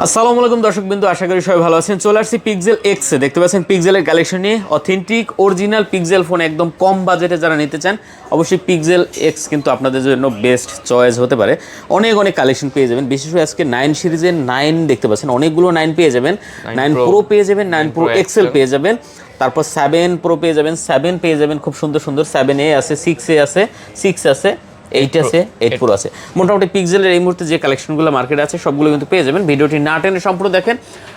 আসসালামু আলাইকুম দর্শকবৃন্দ, আশা করি সবাই ভালো আছেন। চলে আসছি পিক্সেল এক্স এ। দেখতে পাচ্ছেন পিক্সেলের কালেকশন নিয়ে অথেন্টিক অরিজিনাল পিক্সেল ফোন একদম কম বাজেটে যারা নিতে চান অবশ্যই পিক্সেল এক্স কিন্তু আপনাদের জন্য বেস্ট চয়েস হতে পারে। অনেক কালেকশন পেয়ে যাবেন, বিশেষ করে আজকে 9 সিরিজের 9 দেখতে পাচ্ছেন, অনেকগুলো 9 পেয়ে যাবেন। 9 প্রো পেয়ে যাবেন, 9 প্রো এক্সেল পেয়ে যাবেন, তারপর 7 প্রো পেয়ে যাবেন, 7 পেয়ে যাবেন খুব সুন্দর সুন্দর, 7A আছে, 6A আছে, 6 আছে, 8 আছে, 8 প্রো আছে। মোটামুটি পিক্সেলের এই মুহূর্তে যে কালেকশনগুলো মার্কেটে আছে সবগুলো কিন্তু পেয়ে যাবেন। ভিডিওটি না টেনে সম্পূর্ণ দেখেন।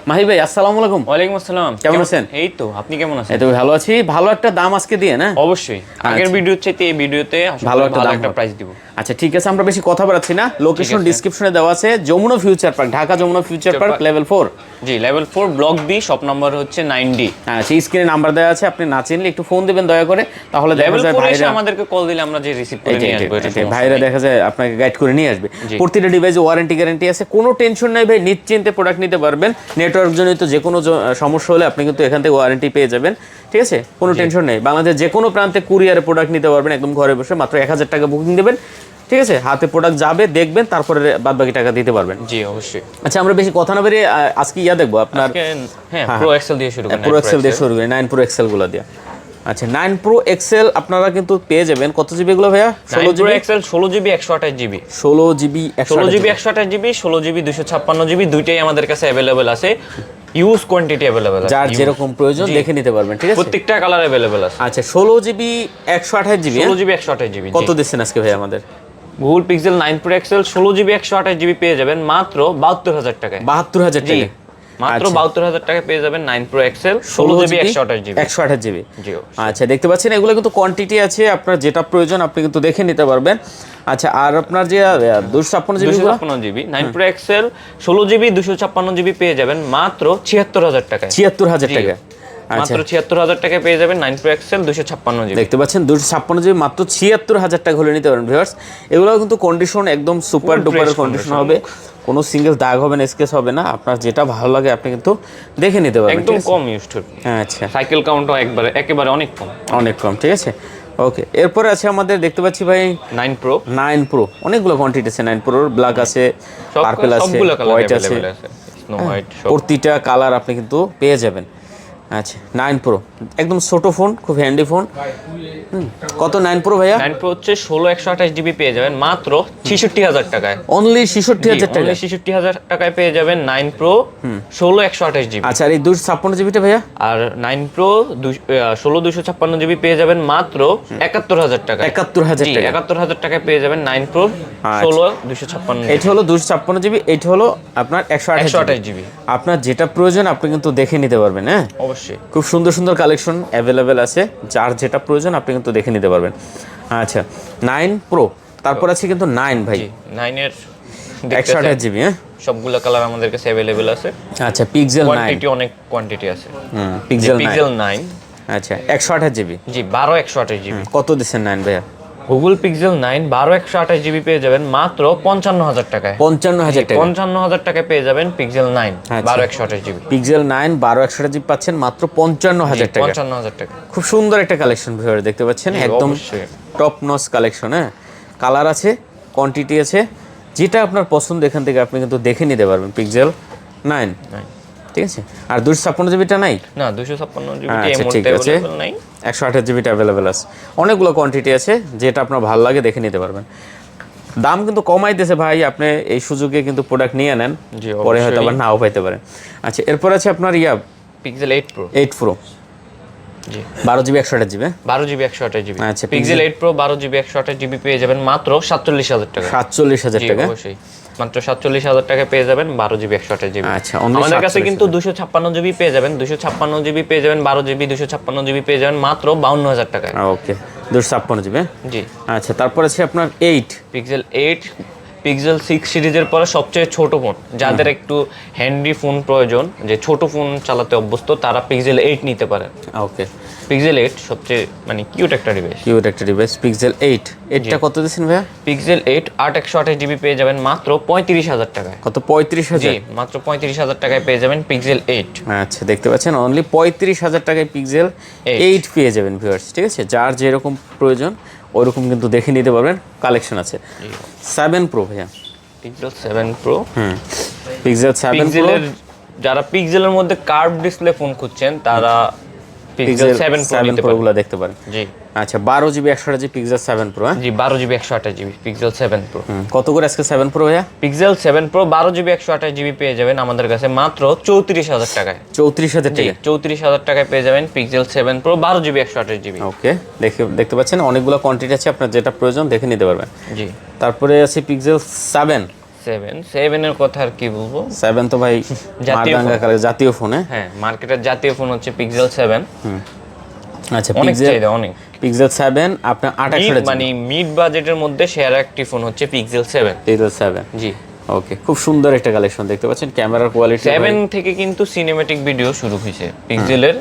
মাহি ভাই আসসালামু আলাইকুম। ওয়ালাইকুম আসসালাম, কেমন আছেন? এই তো, আপনি কেমন আছেন? এই তো ভালো আছি। ভালো একটা দাম আজকে দিয়ে না? অবশ্যই আগের ভিডিওর চাইতে এই ভিডিওতে ভালো একটা প্রাইস দিব। আচ্ছা ঠিক আছে, আমরা বেশি কথা বাড়াচ্ছি না। লোকেশন ডেসক্রিপশনে দেওয়া আছে, Jamuna Future Park, Dhaka Jamuna Future Park level 4। জি, level 4 block B, shop number হচ্ছে 9D। আচ্ছা, স্ক্রিনে নাম্বার দেওয়া আছে, আপনি না চিনলে একটু ফোন দিবেন দয়া করে, তাহলে দেখা যায় ভাইরা আমাদেরকে কল দিলে আমরা যে রিসিভ করে নিয়ে আসব। ভাইরা দেখা যায় আপনাকে গাইড করে নিয়ে আসবে। প্রতিটা ডিভাইসে ওয়ারেন্টি গ্যারান্টি আছে, কোনো টেনশন নাই ভাই, নিশ্চিন্তে প্রোডাক্ট নিতে পারবেন। নেটওয়ার্ক জনিত যে কোনো সমস্যা হলে আপনি কিন্তু এখান থেকে ওয়ারেন্টি পেয়ে যাবেন। ঠিক আছে, কোনো টেনশন নেই। বাংলাদেশের যে কোনো প্রান্তে কুরিয়ারে প্রোডাক্ট নিতে পারবেন একদম ঘরে বসে। মাত্র 1000 টাকা বুকিং দেবেন, ঠিক আছে, হাতে প্রোডাক্ট যাবে, দেখবেন, তারপরে বাদ বাকি টাকা দিতে পারবেন। জি অবশ্যই। আচ্ছা, আমরা বেশি কথা না বেরিয়ে আজকে দেখবো আপনার প্রো এক্সেল দিয়ে শুরু করি। প্রো এক্সেল দিয়ে শুরু করি, 9 প্রো এক্সেল গুলো দিয়ে। আচ্ছা, 9 প্রো এক্সেল আপনারা কিন্তু পেয়ে যাবেন কত জিবি গুলো ভাইয়া? 16 GB XL, 16 GB 128 GB, 16 GB 128 GB, 16 GB 256 GB, দুইটাই আমাদের কাছে अवेलेबल আছে। ইউজ কোয়ান্টিটি अवेलेबल আছে, যার যেরকম প্রয়োজন দেখে নিতে পারবেন। ঠিক আছে, প্রত্যেকটা কালার अवेलेबल আছে। আচ্ছা, 16 জিবি 128 জিবি, 16 জিবি 128 জিবি কত দিচ্ছেন আজকে ভাই আমাদের? Google Pixel 9 Pro XL 16 GB 128 GB পেয়ে যাবেন মাত্র 72000 টাকায়। 72000 টাকা, মাত্র 72000 টাকা পেয়ে যাবেন 9 Pro XL 16 GB 128 GB, 128 GB. জি। আচ্ছা, দেখতে পাচ্ছেন এগুলো কিন্তু কোয়ান্টিটি আছে, আপনার যেটা প্রয়োজন আপনি কিন্তু দেখে নিতে পারবেন। আচ্ছা, আর আপনার যে 256 GB 256 GB 9 Pro XL 16 GB 256 GB পেয়ে যাবেন মাত্র 76000 টাকায়। 76000 টাকা, মাত্র 76000 টাকায় পেয়ে যাবেন 9 প্রো এক্সেল 256 জিবি। দেখতে পাচ্ছেন 256 জিবি মাত্র 76000 টাকা হলে নিতে পারেন ভিউয়ার্স। এগুলো কিন্তু কন্ডিশন একদম সুপার ডুপার কন্ডিশন হবে, কোনো সিঙ্গেল দাগ হবে না, স্কেচ হবে না। আপনার যেটা ভালো লাগে আপনি কিন্তু দেখে নিতে পারবেন, একদম কম ইউজড। আচ্ছা, সাইকেল কাউন্টও একেবারে অনেক কম, অনেক কম। ঠিক আছে, ওকে। এরপরে আছে আমাদের দেখতে পাচ্ছি ভাই 9 প্রো অনেকগুলো কোয়ান্টিটি আছে। 9 প্রোর ব্ল্যাক আছে, পার্পল আছে, হোয়াইট আছে, স্নো হোয়াইট, প্রতিটা কালার আপনি কিন্তু পেয়ে যাবেন। আচ্ছা, 9 প্রো একদম ছোট ফোন, খুব হ্যান্ডি ফোন। কত 9 প্রো ভাইয়া? 9 প্রো হচ্ছে 16 128 জিবি পেয়ে যাবেন মাত্র 66000 টাকায়। অনলি 66000 টাকা, 66000 টাকায় পেয়ে যাবেন 9 প্রো 16 128 জিবি। আচ্ছা, আর এই 256 জিবিটা ভাইয়া? আর 9 প্রো 16 256 জিবি পেয়ে যাবেন মাত্র 71000 টাকা। 71000 টাকা, 71000 টাকায় পেয়ে যাবেন 9 প্রো 16 256। এটা হলো 256 জিবি, এটা হলো আপনার 128 জিবি। আপনার যেটা প্রয়োজন আপনি কিন্তু দেখে নিতে পারবেন। হ্যাঁ, অবশ্যই খুব সুন্দর সুন্দর কালেকশন অ্যাভেলেবেল আছে, যার যেটা প্রয়োজন আপনি কিন্তু দেখে নিতে পারবেন। আচ্ছা, 9 প্রো, তারপর আছে কিন্তু 9 ভাই, 9 এর 128 জিবি। হ্যাঁ, সবগুলো কালার আমাদের কাছে अवेलेबल আছে। আচ্ছা, পিক্সেল 9 কোয়ান্টিটি অনেক কোয়ান্টিটি আছে। পিক্সেল 9, আচ্ছা, 128 জিবি, জি 12 128 জিবি। কত দিচ্ছেন 9 ভাইয়া? গুগল পিক্সেল 9 12 128 জিবি পেয়ে যাবেন মাত্র 55000 টাকায়। 55000 টাকা, 55000 টাকায় পেয়ে যাবেন পিক্সেল 9 12 128 জিবি। পিক্সেল 9 12 128 জিবি পাচ্ছেন মাত্র 55000 টাকা। 55000 টাকা, খুব সুন্দর একটা কালেকশন ভিউয়ার, দেখতে পাচ্ছেন একদম টপ নচ কালেকশন। হ্যাঁ, কালার আছে, কোয়ান্টিটি আছে, যেটা আপনার পছন্দ এখান থেকে আপনি কিন্তু দেখে নিতে পারবেন। পিক্সেল 9, ঠিক আছে। আর 256 জিবিটা নাই? না, 256 জিবি ঠিক আছে, 128 জিবিটা অ্যাভেলেবেল আছে। অনেকগুলো কোয়ান্টিটি আছে, যেটা আপনার ভালো লাগে দেখে নিতে পারবেন। দাম কিন্তু কমাইতেছে ভাই, আপনি এই সুযোগে কিন্তু প্রোডাক্ট নিয়ে নেন, পরে হয়তো আবার নাও পাইতে পারেন। আচ্ছা, এরপর আছে আপনার পিক্সেল 8 প্রো, জি 12 জিবি 128 জিবি, 12 জিবি 128 জিবি। আচ্ছা, পিক্সেল 8 প্রো 12 জিবি 128 জিবি পেয়ে যাবেন মাত্র 47000 টাকা। 47000 টাকা, অবশ্যই মাত্র 47000 টাকা পেয়ে যাবেন 12 জিবি 128 জিবি। আচ্ছা, আমাদের কাছে কিন্তু 256 জিবি পেয়ে যাবেন, 256 জিবি পেয়ে যাবেন, 12 জিবি 256 জিবি পেয়ে যাবেন মাত্র 52000 টাকায়। ওকে, 256 জিবি, জি। আচ্ছা, তারপর আছে আপনার 8 পিক্সেল 8, পিক্সেল 6 সিরিজের পরে সবচেয়ে ছোট ফোন, যাদের একটু হ্যান্ডি ফোন প্রয়োজন, যে ছোট ফোন চালাতে অভ্যস্ত, তারা পিক্সেল 8 নিতে পারে। ওকে, পিক্সেল 8 সবচেয়ে কিউট একটা ডিভাইস। পিক্সেল 8, এটা কত দিচ্ছেন ভাইয়া? পিক্সেল 8 8 128 জিবি পেয়ে যাবেন মাত্র 35000 টাকায়। কত? 35000? জি, মাত্র 35000 টাকায় পেয়ে যাবেন পিক্সেল 8। আচ্ছা, দেখতে পাচ্ছেন অনলি 35000 টাকায় পিক্সেল 8 পেয়ে যাবেন ভিউয়ার্স। ঠিক আছে, যার যেরকম প্রয়োজন ওইরকম কিন্তু দেখে নিতে পারবেন, কালেকশন আছে। 7 প্রো ভাইয়া, পিক্সেল 7 প্রো পিক্সেল 7 প্রো পিক্সেলের যারা পিক্সেলের মধ্যে কার্ভ ডিসপ্লে ফোন খুঁজছেন তারা পিক্সেল 7 প্রো নিতে প্রো পারেন। গুলো দেখতে পারেন। জি আচ্ছা 12GB 128GB পিক্সেল 7 প্রো জি 12GB 128GB পিক্সেল 7 প্রো। কত করে আজকে 7 প্রো ভাইয়া? পিক্সেল 7 প্রো 12GB 128GB পেয়ে যাবেন আমাদের কাছে মাত্র 34000 টাকায়। 34000 জি টাকা। 34000 টাকায় পেয়ে যাবেন পিক্সেল 7 প্রো 12GB 128GB। ওকে, দেখতে পাচ্ছেন অনেকগুলো কোয়ান্টিটি আছে, আপনার যেটা প্রয়োজন দেখে নিতে পারবেন। জি তারপরে আছে পিক্সেল 7 এর কথা আর কি বলবো, 7 তো ভাই জাতীয় মারদাঙ্গা কালে জাতীয় ফোনে। হ্যাঁ মার্কেটের জাতীয় ফোন হচ্ছে পিক্সেল 7। আচ্ছা অনেক পিক্সেল চাহিদা অনেক। পিক্সেল 7 আপনার 2800 মানে মিড বাজেটের মধ্যে শেয়ার একটি ফোন হচ্ছে পিক্সেল 7। পিক্সেল 7 জি ওকে, খুব সুন্দর একটা কালেকশন দেখতে পাচ্ছেন, ক্যামেরার কোয়ালিটি 7 থেকে কিন্তু সিনেম্যাটিক ভিডিও শুরু হয়েছে পিক্সেলের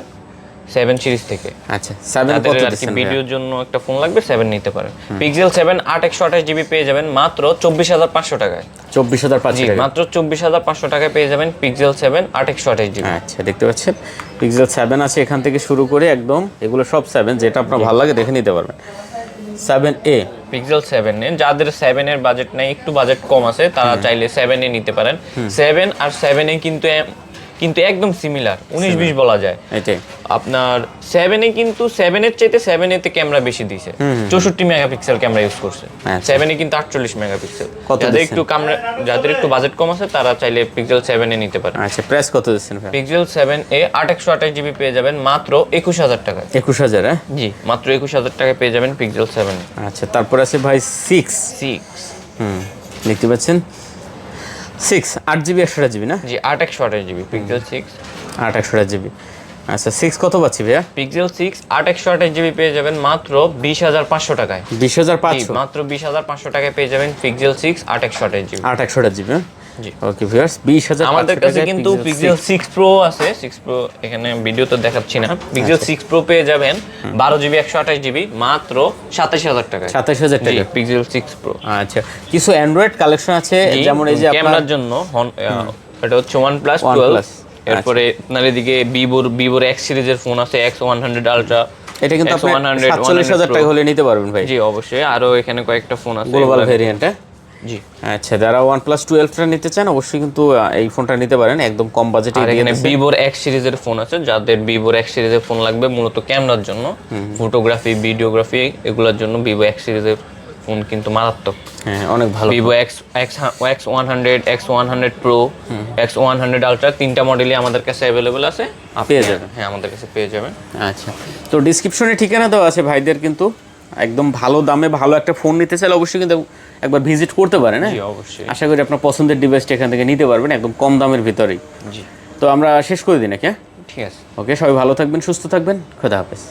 7 সিরিজ থেকে। আচ্ছা 7 কত তাদের আর কি দিচ্ছেন ভিডিওর জন্য একটা ফোন লাগবে 7 নিতে পারেন। পিক্সেল 7 8128GB পেয়ে যাবেন মাত্র 24500 টাকায়। 24500 জি টাকা। মাত্র 24500 টাকায় পেয়ে যাবেন পিক্সেল 7 8128GB। আচ্ছা দেখতে পাচ্ছেন পিক্সেল 7 আছে এখান থেকে শুরু করে একদম এগুলো সব 7, যেটা আপনার ভালো লাগে দেখে নিতে পারবেন। 7A পিক্সেল 7 এ যাদের 7 এর বাজেট নাই, একটু বাজেট কম আছে, তারা চাইলে 7 এ নিতে পারেন। 7 আর 7 এ কিন্তু একদম সিমিলার, 19-20 বলা যায়। এটাই আপনার 7 এ কিন্তু 7 এর চাইতে 7 এতে ক্যামেরা বেশি দিয়েছে, 64 মেগাপিক্সেল ক্যামেরা ইউজ করছে। আচ্ছা। 7 এ কিন্তু 48 মেগাপিক্সেল। কত যাদের একটু বাজেট কম আছে তারা চাইলে পিক্সেল 7 এ নিতে পারেন। আচ্ছা প্রাইস কত দিচ্ছেন ভাই? পিক্সেল 7 এ 8128GB পেয়ে যাবেন মাত্র 21000 টাকায়। 21000 হ্যাঁ? জি মাত্র 21000 টাকায় পেয়ে যাবেন পিক্সেল 7 এ। আচ্ছা তারপর আছে ভাই 6 দেখতে পাচ্ছেন 6 8GB 128GB না? জি 8128GB পিক্সেল 6। 828GB আচ্ছা 6 কত পাচ্ছি ভাইয়া? পিক্সেল 6 8128GB পেয়ে যাবেন মাত্র 20500 টাকায়। 20500 মাত্র 20500 টাকায় পেয়ে যাবেন পিক্সেল 6 8128GB। 828GB জি ওকে ভিউয়ার্স 20500 আমাদের কাছে কিন্তু পিক্সেল 6 প্রো আছে। 6 প্রো এখানে ভিডিও তো দেখাচ্ছি না। পিক্সেল 6 প্রো পেয়ে যাবেন 12GB 128GB মাত্র 27000 টাকায়। 27000 টাকা পিক্সেল 6 প্রো। আচ্ছা কিছু অ্যান্ড্রয়েড কালেকশন আছে যেমন এই যে আপনার ক্যামেরার জন্য এটা হচ্ছে OnePlus 12। এরপরে আপনার এদিকে ভিভোর X সিরিজের ফোন আছে, X100 আলট্রা। এটা কিন্তু আপনি 47000 টাকা হলে নিতে পারবেন ভাই। জি অবশ্যই, আরো এখানে কয়েকটা ফোন আছে গ্লোবাল ভেরিয়েন্ট। জি আচ্ছা যারা OnePlus 12টা নিতে চান অবশ্যই কিন্তু এই ফোনটা নিতে পারেন, একদম কম বাজেটে আর দিয়ে এখানে দিচ্ছে। ভিভোর X সিরিজের ফোন আছে, যাদের ভিভোর X সিরিজের ফোন লাগবে মূলত ক্যামেরার জন্য, ফটোগ্রাফি ভিডিওগ্রাফি এগুলোর জন্য ভিভো X সিরিজের ফোন কিন্তু মারাত্মক। হ্যাঁ অনেক ভালো। Vivo X100 X100 Pro X100 ultra তিনটা মডেলই আমাদের কাছে অ্যাভেলেবল আছে, পেয়ে যাবেন। হ্যাঁ আমাদের কাছে পেয়ে যাবেন। আচ্ছা তো ডেসক্রিপশনে ঠিকানা দেওয়া আছে ভাইদের, কিন্তু একদম ভালো দামে ভালো একটা ফোন নিতে চাইলে অবশ্যই কিন্তু একবার ভিজিট করতে পারেন। জি অবশ্যই। আশা করি আপনার পছন্দের ডিভাইসটা এখান থেকে নিতে পারবেন একদম কম দামের ভিতরেই। জি তো আমরা শেষ করে দিই নাকি? ঠিক আছে। ওকে সবাই ভালো থাকবেন, সুস্থ থাকবেন, খোদা হাফেজ।